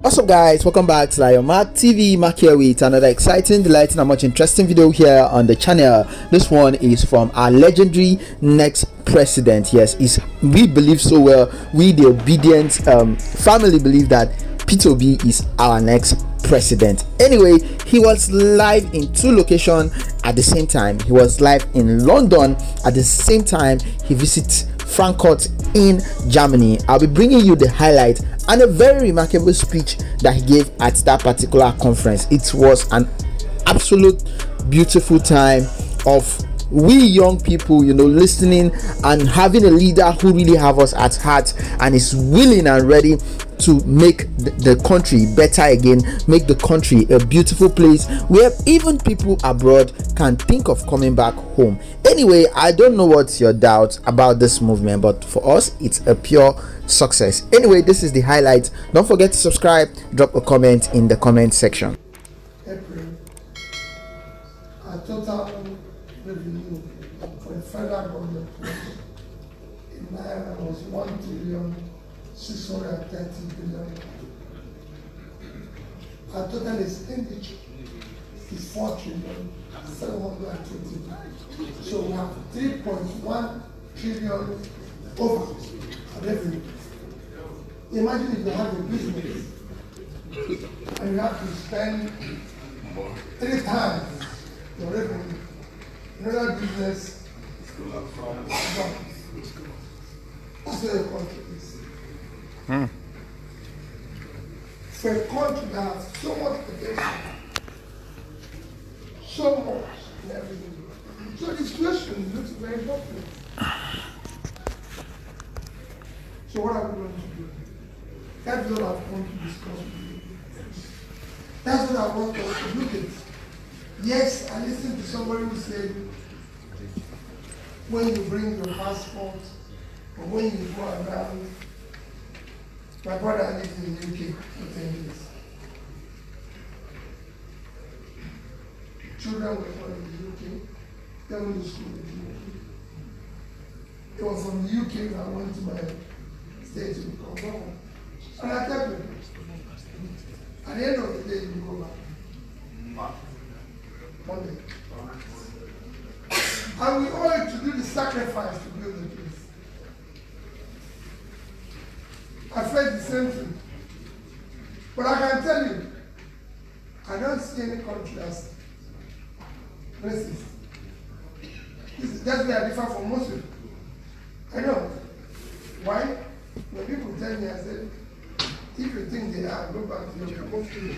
What's up guys, welcome back to Lion Mark TV. Mark here with another exciting, delighting and much interesting video here on the channel. This one is from our legendary next president. Yes, we believe so well, we the obedient family believe that Peter Obi is our next president. Anyway, he was live in two locations at the same time. He was live in London at the same time he visits Frankfurt in Germany. I'll be bringing you the highlight and a very remarkable speech that he gave at that particular conference. It was an absolute beautiful time of we young people, listening and having a leader who really have us at heart and is willing and ready to make the country better again, make the country a beautiful place where even people abroad can think of coming back home. Anyway, I don't know what's your doubt about this movement, but for us it's a pure success. Anyway, this is the highlight. Don't forget to subscribe, drop a comment in the comment section. April, our total revenue for the federal government in Naira was 1,630 billion. Our total expenditure is 4,720 billion. So we have 3.1 trillion over revenue. Imagine if you have a business and you have to spend 3 times your revenue. Another business that's where the country is. For a country that has so much potential, so much in everything. So the situation looks very hopeless. So what are we going to do? That's what I've come to discuss with you. That's what I want us to look at. Yes, I listened to somebody who said, when you bring your passport, or when you go around, my brother lived in the UK for 10 years. Children were born in the UK, they went to school in the UK. It was from the UK when I went to my state to become governor. And I tell people, at the end of the day, you go back. Monday. And we owe it to do the sacrifice to build the place. I felt the same thing. But I can tell you, I don't see any country as racist. That's where I differ from most people. I know. Why? When people tell me, I said, if you think they are, go back to your country.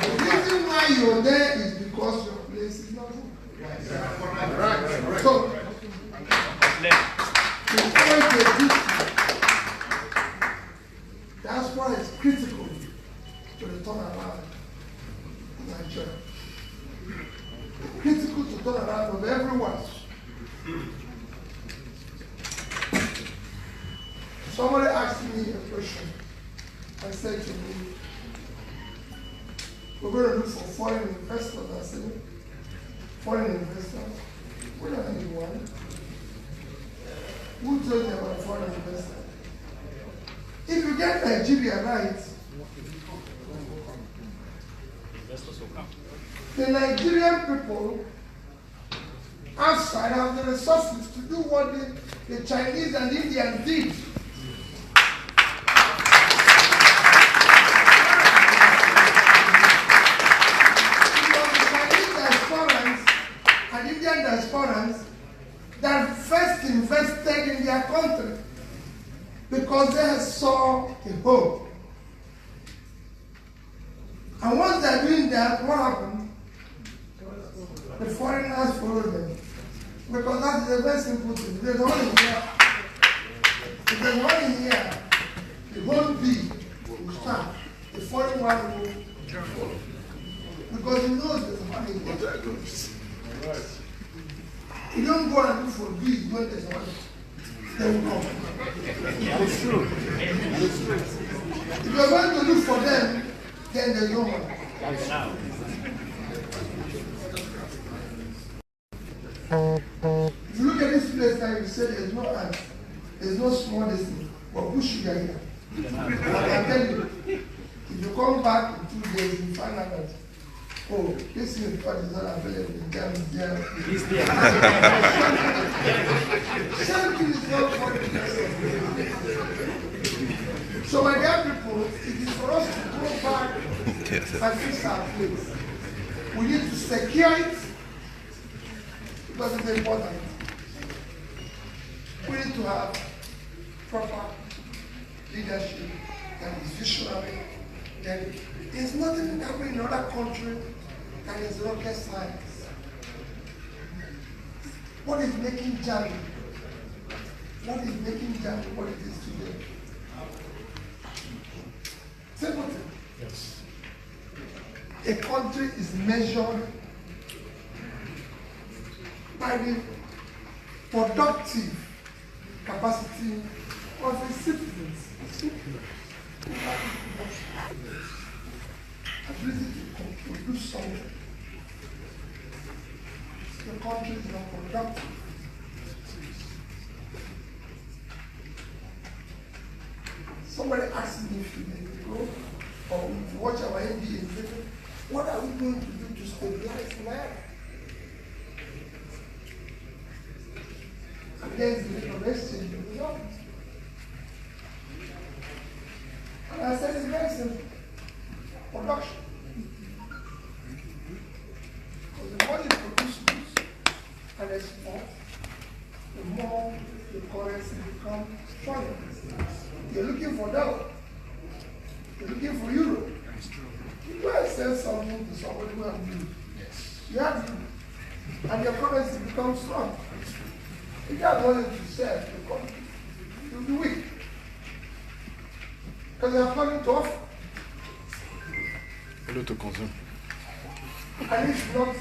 The reason why you're there is because your place is not good. Right. So, Diaspora is critical to the turnaround in Nigeria. Critical to turnaround of everyone. Somebody asked me a question and said to me, we're going to look for foreign investors. I said, foreign investors? We don't need one. Who told you about foreign investors? If you get Nigeria right, the Nigerian people outside have the resources to do what the Chinese and Indians did. Diasporans that first invested in their country because they saw a hope. And once they're doing that, what happened? The foreigners follow them. Because that's the very simple thing. There's one in here. If there's one in here, the whole bee will start. The foreign one will follow. Because he knows there's one in here. You don't go and look for bees when there's one. They will come. It's true. It's true. If you're going to look for them, then there's no one. If you look at this place now, you say there's no ants. There's no small distance, but put sugar here. I can tell you, if you come back in 2 days, you find out that, oh, this is what is not available in Germany. He's there. Something is not for the So, my dear people, it is for us to go back and fix our place. We need to secure it because it's important. We need to have proper leadership that is visionary. Then there's nothing happening in other countries that is rocket science. What is making Germany? What is making Germany what it is today? Simple thing. Yes. A country is measured by the productive capacity of its citizens. Ability to produce something. The country is not productive. Somebody asked me if you go or if you watch our NBA, what are we going to do to stabilize Nigeria? Against the rate of exchange of the young. And I said it's very simple. Production. Because the more you produce goods and export, the more the currency becomes stronger. You're looking for dollar. You're looking for euro. You go and sell something to somebody who has you. You have you. And your currency becomes strong. If you have money to sell, you'll be weak. Because you have nothing to offer. To consume. And it's not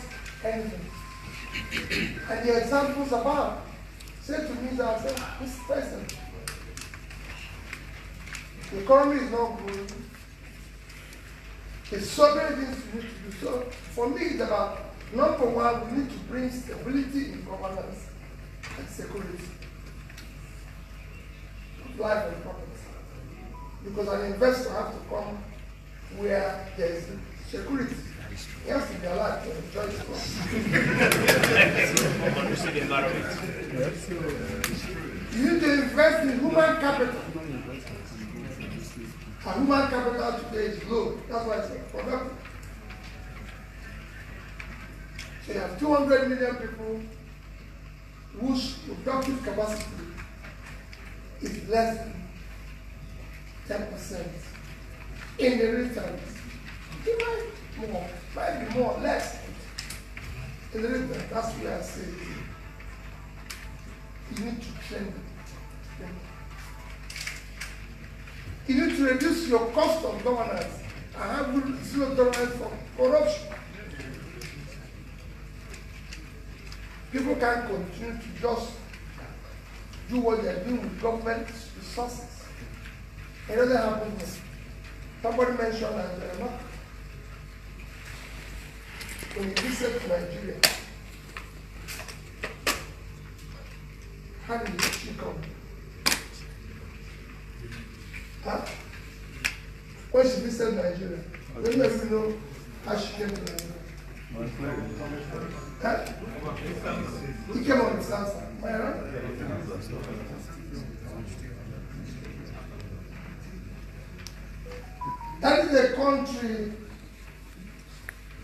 anything. And the examples about said to me that I said, Mr. President, the economy is not growing. There's so many things we need to do. So for me, it's about number one, we need to bring stability in governance and security. Life and property. Because an investor has to come where there is security. He has to be alive to enjoy his profit. You need to invest in human capital. And human capital today is low. That's why it's productive. So you have 200 million people whose productive capacity is less than 10% in the returns. It might be more, less in the return. That's why I say you need to train them. You need to reduce your cost of governance and have zero tolerance for corruption. People can't continue to just do what they're doing with government resources. It doesn't happen here. Somebody mentioned that when you visit Nigeria, how did she come? Huh? When she visited Nigeria, let me know how she came to Nigeria. Huh? He came on his answer. Am I right? That is a country,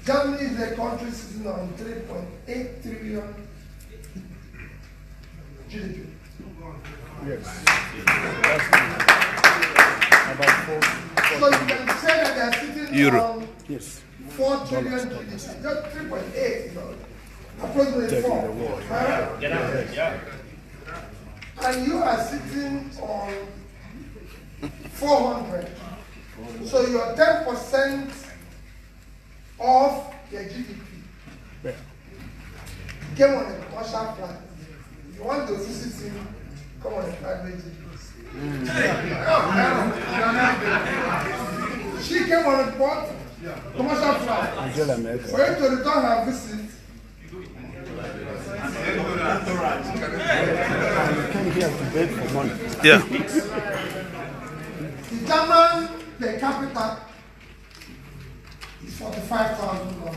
Germany is a country sitting on 3.8 trillion GDP. Yes. About 4. So you can say that they are sitting Euro. on Yes. 4 trillion GDP. Just 3.8, approximately 4. Yeah. And you are sitting on 400. So you are 10% of your GDP. Yeah. Came on a commercial flight. If you want to visit him, come on a private jet. She came on a commercial flight. Angela Merkel. For you to return her visit, he has to beg for money. Yeah. The German per capita is $45,000.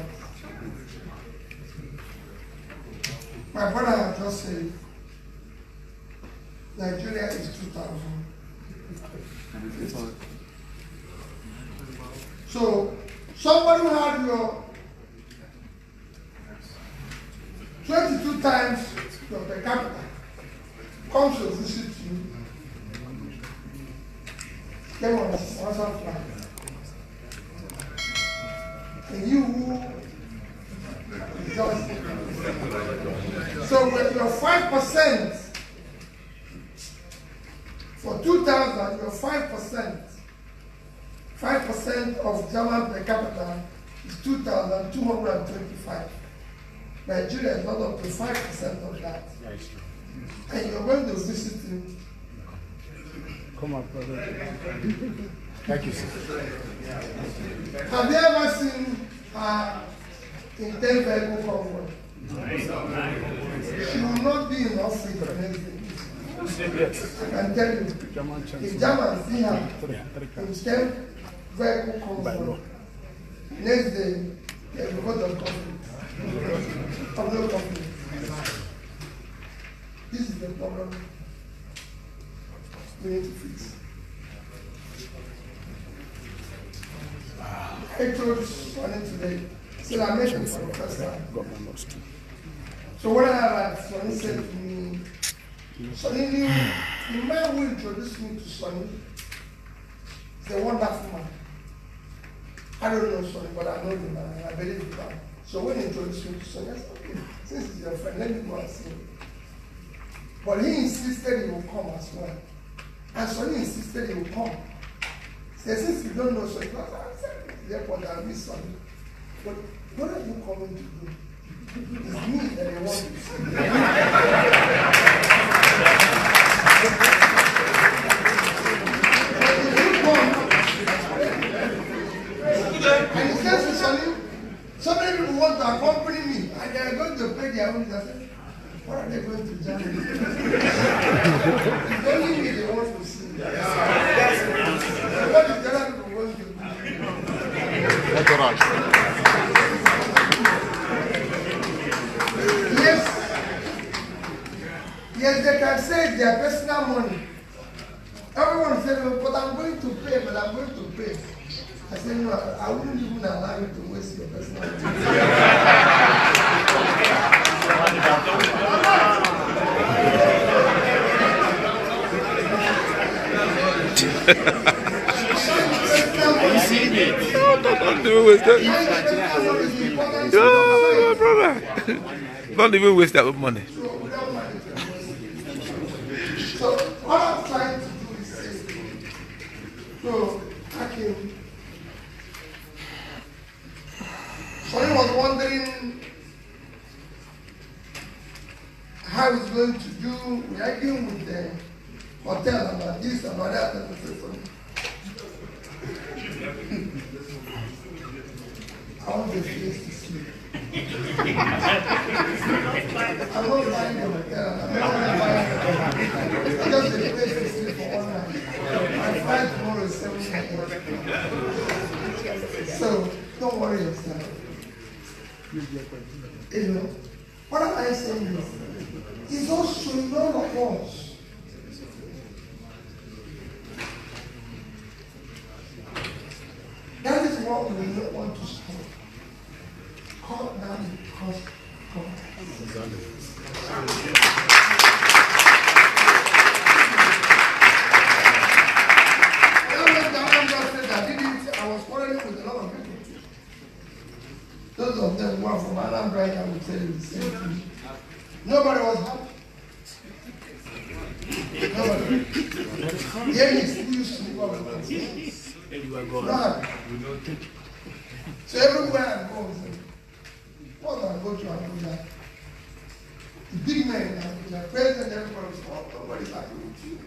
My brother had just said Nigeria is 2,000. So somebody who had your 22 times your per capita comes to visit you. They want to sponsor flight. And you who just so with your 5% for 2,000, your 5% of German per capita is 2,225. Nigeria is not up to 5% of that. And you're going to visit him. Come on, brother. Thank you, sir. Have you ever seen in 10 vehicle convoy? She will not be in office the next day. I can tell you, the Germans see her in 10 vehicle convoy. Next day, they will go to conflict. Of no conflict. This is the problem we need to fix. I told Sonny today, still I mentioned for the first time. So what Sonny said to me, Sonny knew the man who introduced me to Sonny is a wonderful man. I don't know Sonny, but I know the man, and I believe the man. So when he introduced me to Sonny, I said, okay, since he's your friend, let me go and see him. But he insisted he will come as well. And Sonny insisted he will come. He said, since you don't know Sonny, I said, therefore I'll miss Sonny. But what are you coming to do? It's me that I want to see. And he says to Sonny, so many people want to accompany me, and they are going to pay their own. I said, what are they going to Germany? It's only me they want to see. What is the other people going to do? Yes, they can say it's their personal money. Everyone said, but I'm going to pay, but I'm going to pay. I said, no, I wouldn't even allow you to waste your personal money. Don't even waste that. Oh, brother. Don't even waste that money. So what I'm trying to do is say, so I can. Sonny was wondering how he's going to do, reacting with the hotel about this, about that, and so on. I want the face to sleep. I'm not buying the hotel. I'm not buying the hotel. Just the place to sleep for 1 night. My flight tomorrow is 7 a.m. So don't worry yourself. You know, what am I saying here? It's also in all of us. That is what we don't want to stop. Cut down the cost of I was quarreling with a lot of people. Those of them who are from Anambra, I will tell you the same thing. Nobody was happy. Nobody. Yeah, he's used to go. So everywhere I go, what I go to Abuja, the big men, the president, everybody was like, nobody's happy with you.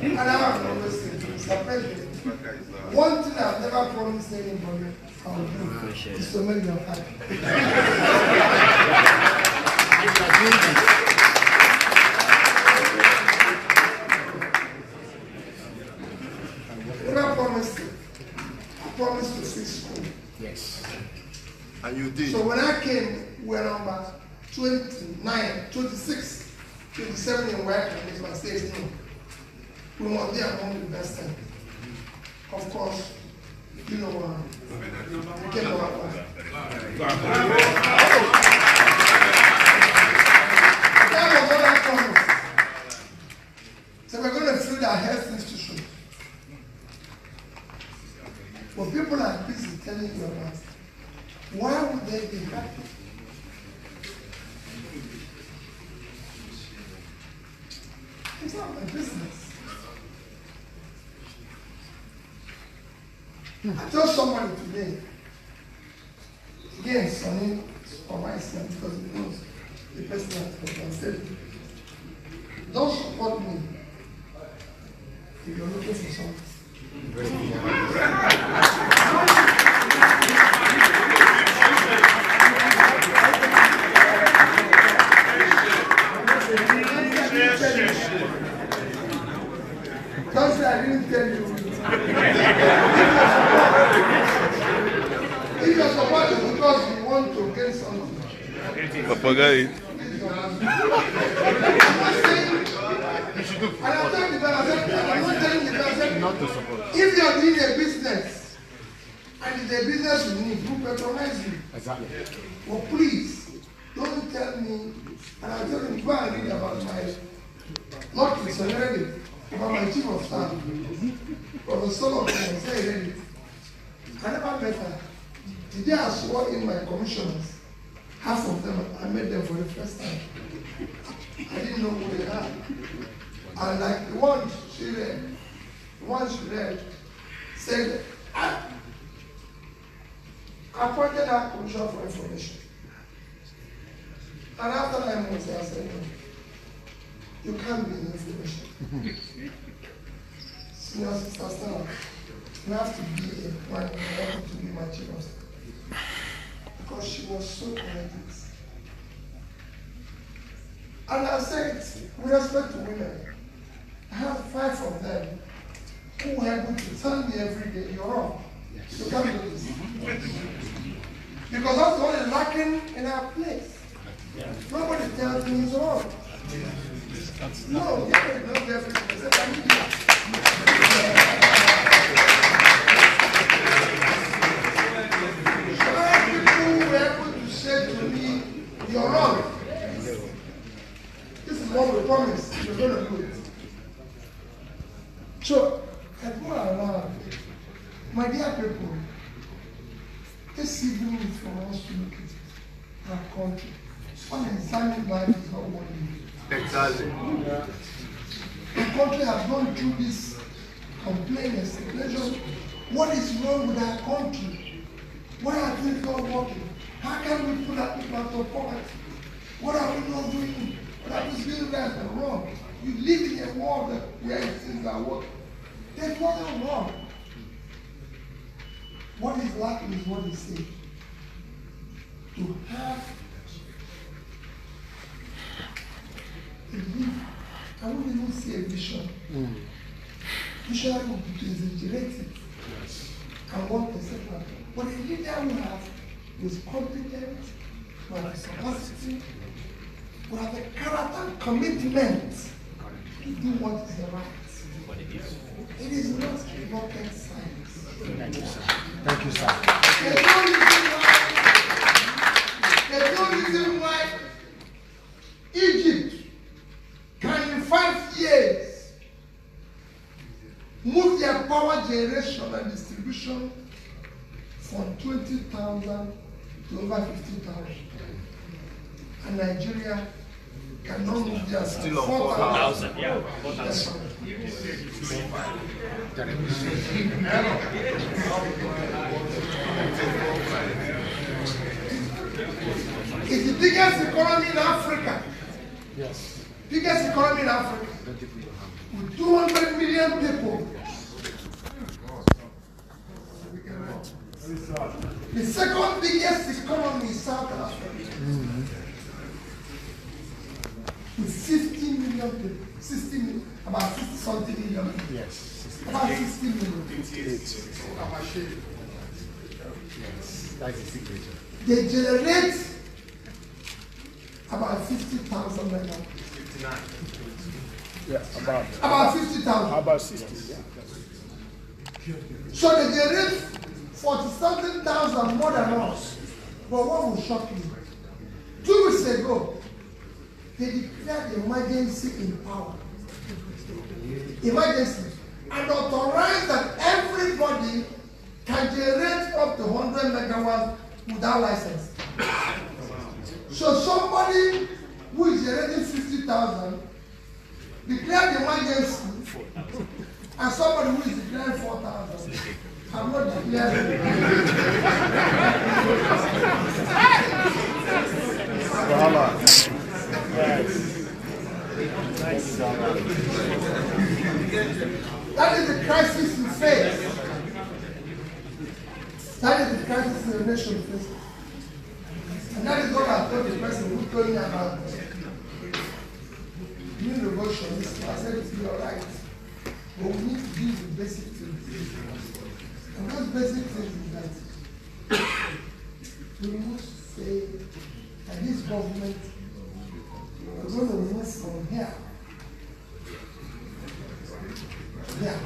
And I have always said, Mr. President, one thing I've never promised anybody I will do is to make them happy. So when I came, we were number 29, 26, 27 in work, and if my state no. We were there among the best time. Of course, you know, we came out. That was what I promised. So we're going to fill our health institution. But people are busy telling you about it. Why would they be happy? It's not my business. I told somebody today, again, Sonny, for myself, because he knows the person that I said, don't support me if you're looking for something. Don't say I didn't tell you. If you're supporting because you want to get something. Papagayo. And I'm telling you, I'm not telling you, not to support. If you're doing a business and it's a business you need, who patronize you? Exactly. Well, please, don't tell me, and I'm telling you, go and read about my, not this already, about my chief of staff, or the son of God, say already. I never met her. The day I swore in my commissioners, half of them, I met them for the first time. I didn't know who they are. And like the one she read, said, I appointed her commissioner for information. And after 9 months, I said, no, you can't be in information. Senior sister, stand up. You have to be a one, you have to be my chief of staff. Because she was so quiet. And I said, with respect to women, I have 5 of them who were able to tell me every day, you're wrong. You can't do this. Because that's what is lacking in our place. Nobody tells me it's wrong. No, you can't do everything. People who were able to say to me, you're wrong. This is what we promise. You're going to do it. So, I go around. My dear people, this evening is for us to look at our country. Unexamined life is not what we need. Exactly. Our country has gone through this complaint, situation. What is wrong with our country? Why are things not working? How can we put our people out of poverty? What are we not doing? What are we doing right and wrong? You live in a world where things are working. There's nothing wrong. What is lacking is what he said. To have a belief. I wouldn't even say a vision. Vision would be to exaggerate it. And 1%. But a leader we have is competent, we have the capacity, we have the character and commitment to do what is the right. It is not rocket science. Thank you, sir. Thank you, sir. There's no reason why Egypt can in 5 years move their power generation and distribution from 20,000 to over 50,000. And Nigeria cannot move their Still on 4,000. 4,000. Yeah, 4,000. It's the biggest economy in Africa. Yes. Biggest economy in Africa. With 200 million people. The second biggest economy is South Africa. With 50 million people. 60 million, about 60 something million people. Yes. About 60 million. Yes. That's the signature. they generate about 50,000 megawatts. 59. Yeah, about 50,000. About 60. Yeah. So they generate 40-something thousand more than us. But what will shock you? 2 weeks ago, they declared emergency in power. Emergency. And authorized that everybody can generate up to 100 megawatts without license. So somebody who is generating 50,000 declared emergency, and somebody who is declaring 4,000 have not declared That is the crisis we face. That is the crisis the nation faces. And that is what I told the person who told me about new devotion. I said it's all right. But we need to deal with basic things. And those basic things is that we must say that this government is going to move from here. Yeah.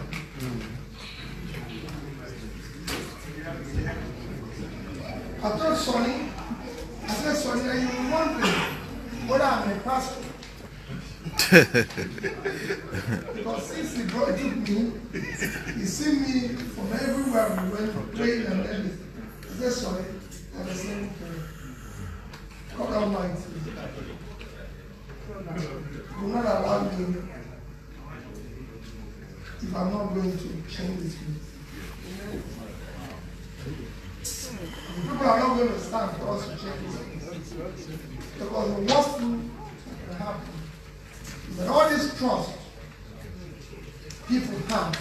I told Sonny, I said, Sonny, are you wondering whether I'm a pastor? Because since he brought it to me, he seen me from everywhere we went praying and everything. I said, Sonny, I'm a single prayer. God Almighty will not allow me if I'm not going to change this place. People are not going to stand for us to change this place. Because the worst thing that can happen is that all this trust people have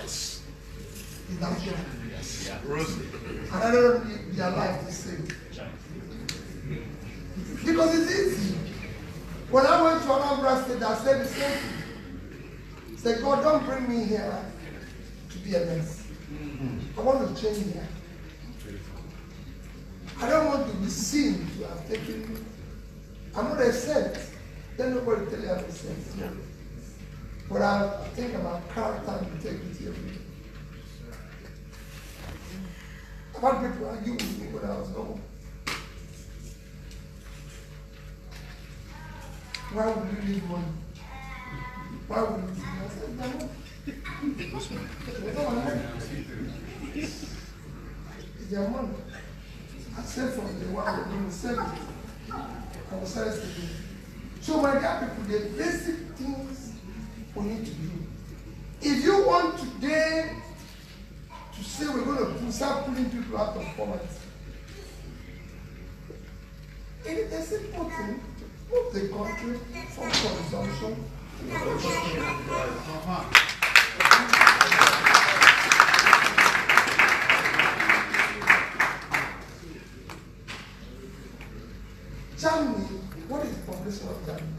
is that job. And I don't need their life to save. Because it's easy. When I went to Anambra State, I said the same thing. I said, God, don't bring me here to be a mess. I want to change here. I don't want to be seen to have taken. I'm not a saint. Then nobody tell you I'm a saint. But I think about character and integrity every day. I've had people argue with me when I was home. Why would you leave money? Why would you leave money? I said, no. It's their money. I said from the one we're going to sell it. I will sell it to you. So my dear people, the basic things we need to do. If you want today to say we're going to start pulling people out of poverty, it is a simple thing. Move the country from consumption to production. Germany, what is the population of Germany?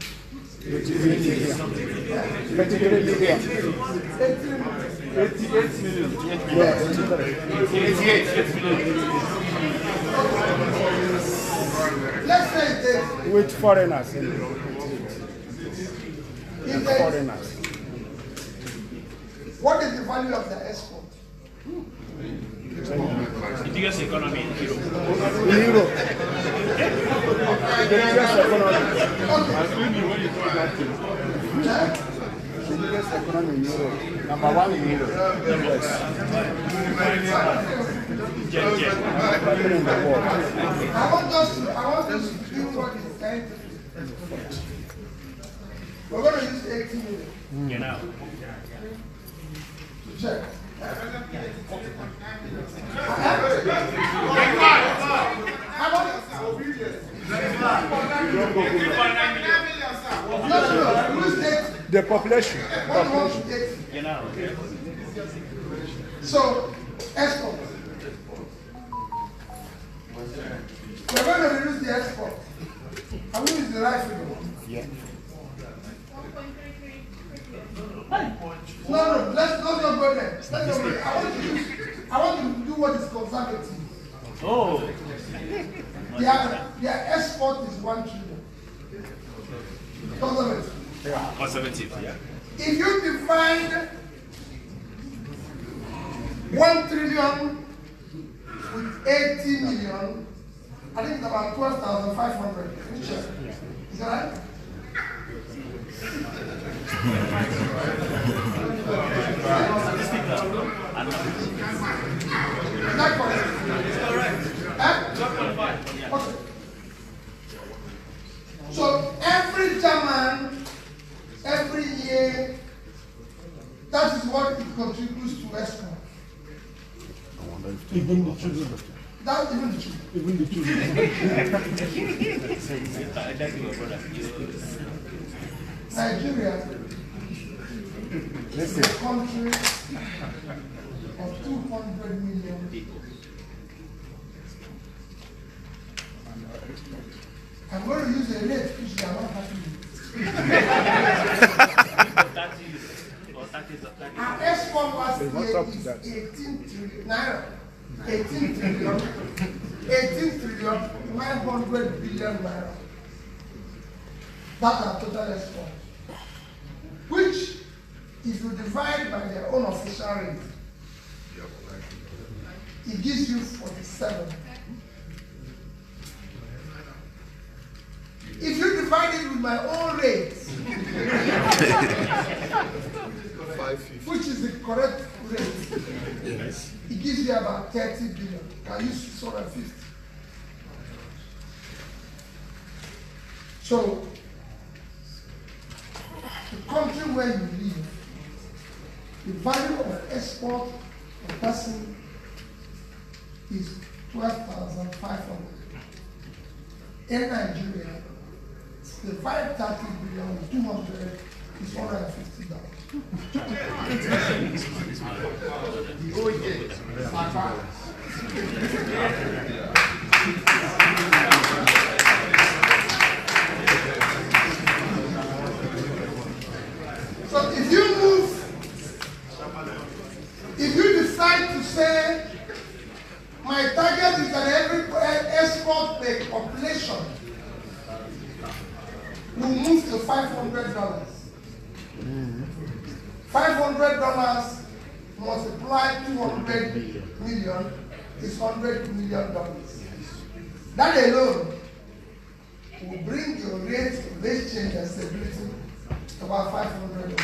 88 million. Let's say that With foreigners. foreigners. What is the value of the export? The biggest economy in Europe. In Europe. The biggest economy. The biggest economy in Europe. Number 1 in Europe. Yes. In the world. I want us to do what is scientific. We're going to use 18 minutes Genau. to check. The population. Genau. So, export. We're going to reduce the export. And we use the right figure. Yeah. No, let's not go there. Let's not go there. I want to do what is conservative. Oh, Their export is 1 trillion. Conservative. Conservative, yeah. If you divide 1 trillion with 80 million, I think it's about 12,500. Is that right? Is that correct? Okay. So every German, every year, that is what it contributes to export. Even the children. That's even the truth. Even the children. Nigeria is a country of 200 million people. I'm going to use a rate which they are not happy with. Our export last year is 18 trillion naira. 18 trillion 900 billion naira. That's our total export. Which, if you divide by their own official rate, it gives you 47. If you divide it with my own rate, which is the correct rate, it gives you about 30 billion. Can use 650. So, the country where you live, the value of export per person is 12,500. In Nigeria, the 530 billion with 200 is $150. So if you decide to say, my target is that every export per population will move to $500. $500 multiplied 200 million is $100 million. That alone will bring your rate of exchange and stability to about 500 million.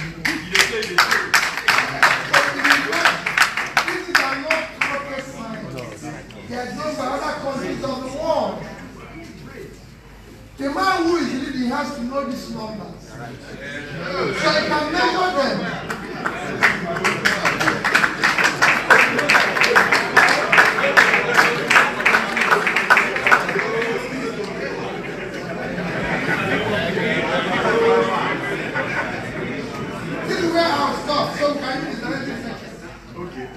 These are not rocket science. They are done by other countries of the world. The man who is leading has to know these numbers. So he can measure them. This is where I'll stop. So can you direct this section? Okay.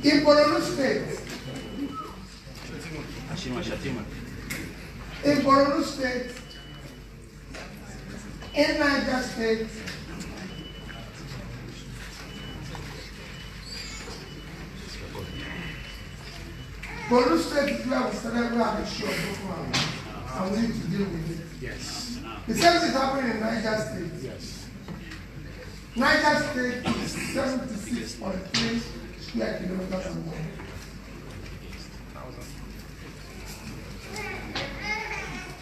In Borno State, in Borno State, in Niger State, Borno State is where we started having a show of Boko Haram, and we need to deal with it. Yes. The same is happening in Niger State. Yes. Niger State is 76.3 square kilometers and more.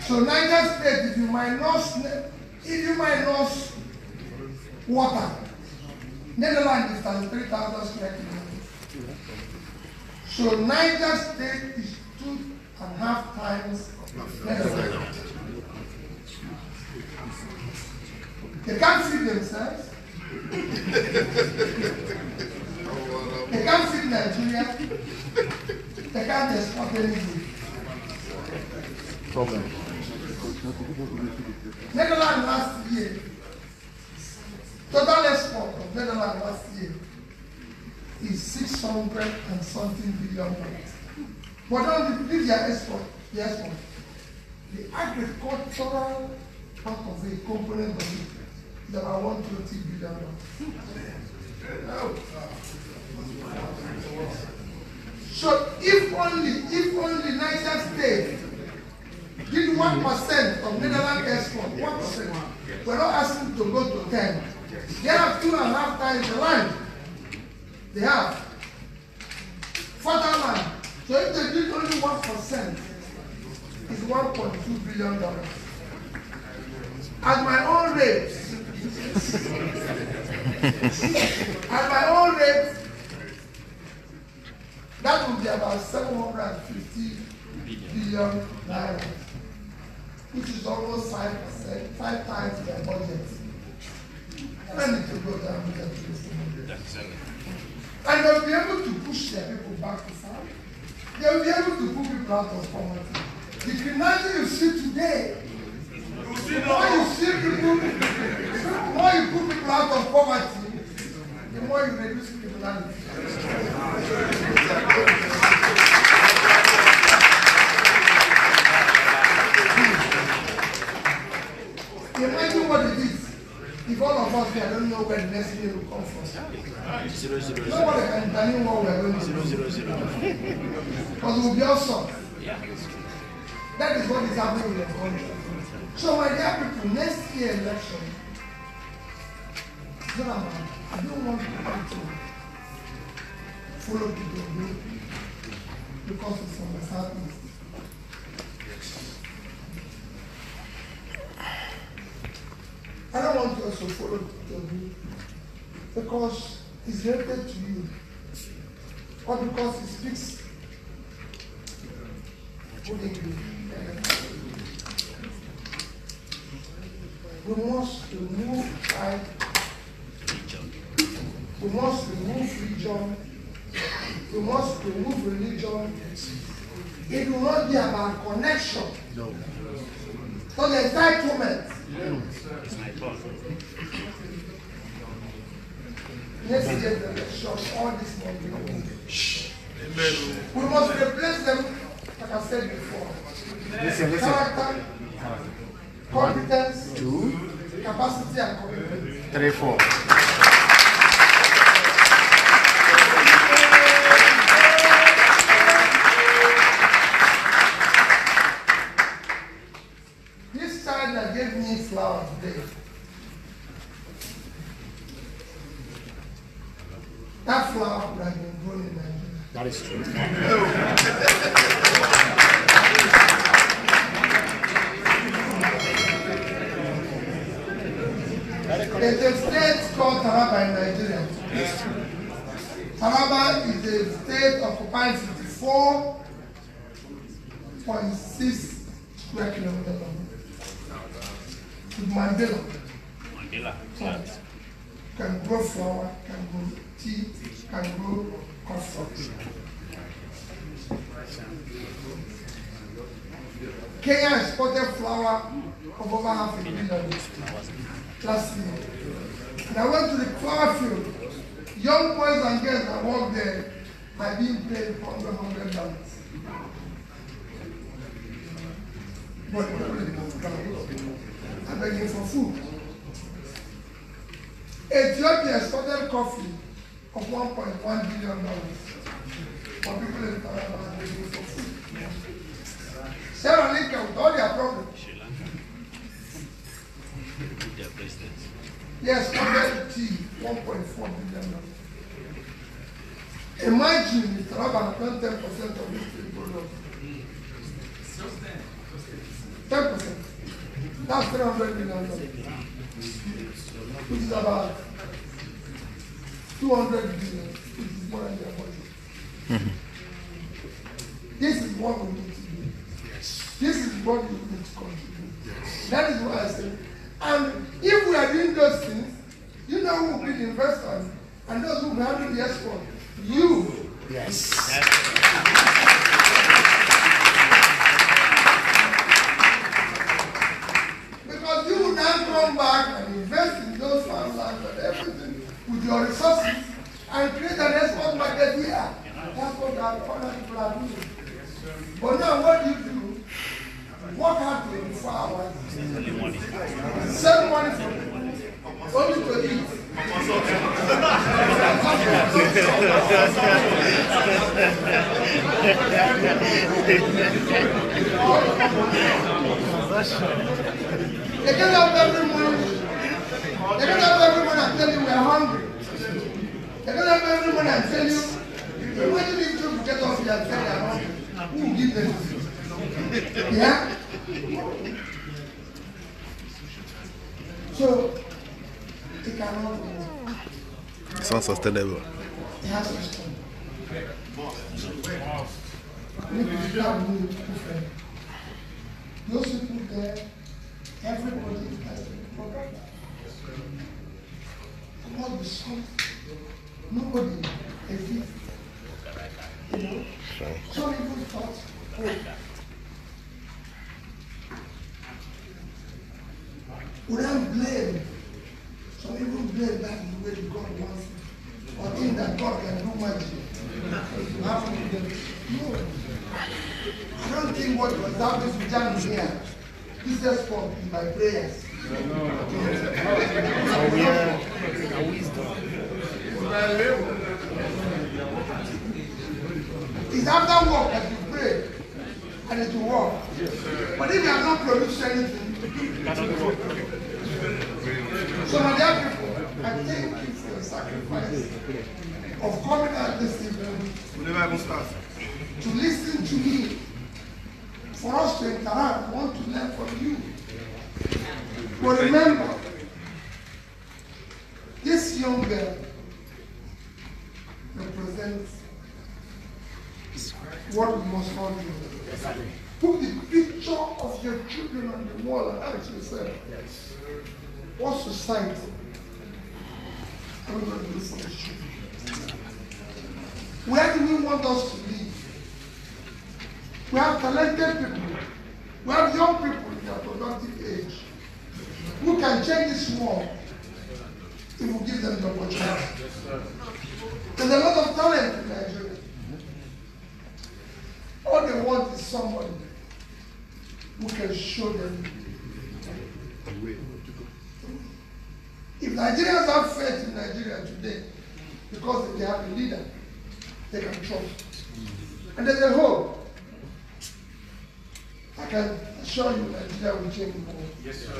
So Niger State, if you minus water, Netherlands is 33,000 square kilometers. So Niger State is 2.5 times Netherlands. They can't feed themselves. They can't feed Nigeria. They can't export anything. Problem. Netherlands last year, total export of Netherlands last year is 600 and something billion dollars. But don't leave their export, the agricultural part of the component of it is about $120 billion. So if only Niger State did 1% of Netherlands export, 1%, we're not asking to go to 10. They have 2.5 times the land. They have fertile land. So if they did only 1%, it's $1.2 billion. At my own rate, that would be about 750 billion naira, which is almost 5%, 5 times their budget. I need to go down with that. And they'll be able to push their people back to farm. They'll be able to put people out of poverty. The criminality you see today, the more you put people out of poverty, the more you reduce criminality. Imagine what it is if all of us here don't know where the next year will come from. Nobody can tell you what we're going to do. Because it will be awesome. That is what is happening in the country. So my dear people, next year election, I don't want people to follow people because it's from the southeast. I don't want you also to follow people because it's related to you or because it speaks good English. We must remove pride. We must remove religion. We must remove religion. It will not be about connection. No. So the entitlement. Next year's election, all this money. We must replace them, like I said before. Character, competence, 2, capacity and competence. 3, 4. This child that gave me flower today, that flower would have been grown in Nigeria. That is true. There's a state called Taraba in Nigeria. Taraba is a state occupying 54.6 square kilometers of it. With Mandela. Can grow flower, can grow tea, can grow coffee. Kenya exported flour of over 500 million last year. And I went to the flower field. Young boys and girls that work there are being paid $100. But I'm begging for food. Ethiopia exported coffee of $1.1 billion. For people in Taraba are begging for food. Sarah Lincoln with all their problems. Yes, compared to tea, $1.4 billion. Imagine the Taraba has 10% of this product. 10%. That's $300 million. Which is about 200 billion, which is more than their budget. This is what we need to do. This is what we need to contribute. That is what I say. And if we are doing those things, you know who will be the investors and those who will handle the export. You. Yes. Because you will now come back and invest in those farmlands and everything with your resources and create an export market here. That's what our other people are doing. But now what do you do? Work hard 24 hours. Save money for people, only to eat. They get up every morning. They get up every morning and tell you we're hungry. They get up every morning and tell you, imagine if you get up here and tell you're hungry. Who will give them? Yeah? So, it cannot be. It's not sustainable. It has to stop. Those people there, everybody has been programmed. And all the song, nobody exists. You know? Some people thought, oh, we don't blame. Some people blame that the way God wants it. Or think that God can do magic. You have to do them. No. I don't think what was happening to Jan here, Jesus for in my prayers. It's after work that you pray and it will work. But if you have not produced anything, so my dear people, I thank you for the sacrifice of coming out this evening to listen to me, for us to interact, want to learn from you. But remember, this young girl represents what we must all do. Put the picture of your children on the wall and ask yourself, what society are we going to do for the children? Where do we want us to live? We have talented people. We have young people in their productive age who can change this world if we give them the opportunity. There's a lot of talent in Nigeria. All they want is somebody who can show them the way. If Nigerians have faith in Nigeria today, because they have a leader they can trust, and there's a hope, I can assure you Nigeria will change more. Yes, sir.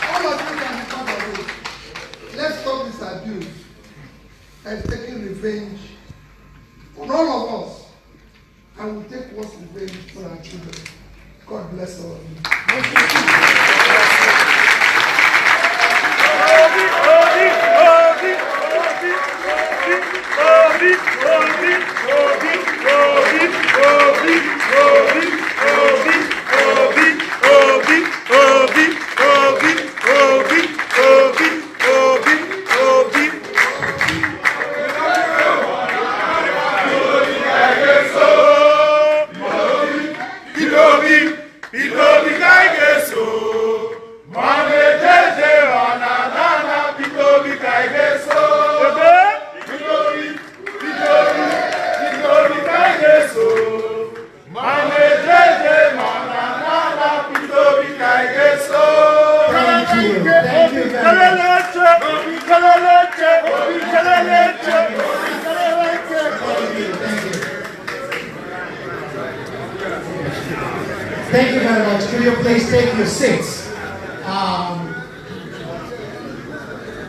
All of you can be part of it. Let's stop this abuse and taking revenge on all of us, and we'll take what's revenge for our children. God bless all of you. Thank you very much. Could you please take your seats?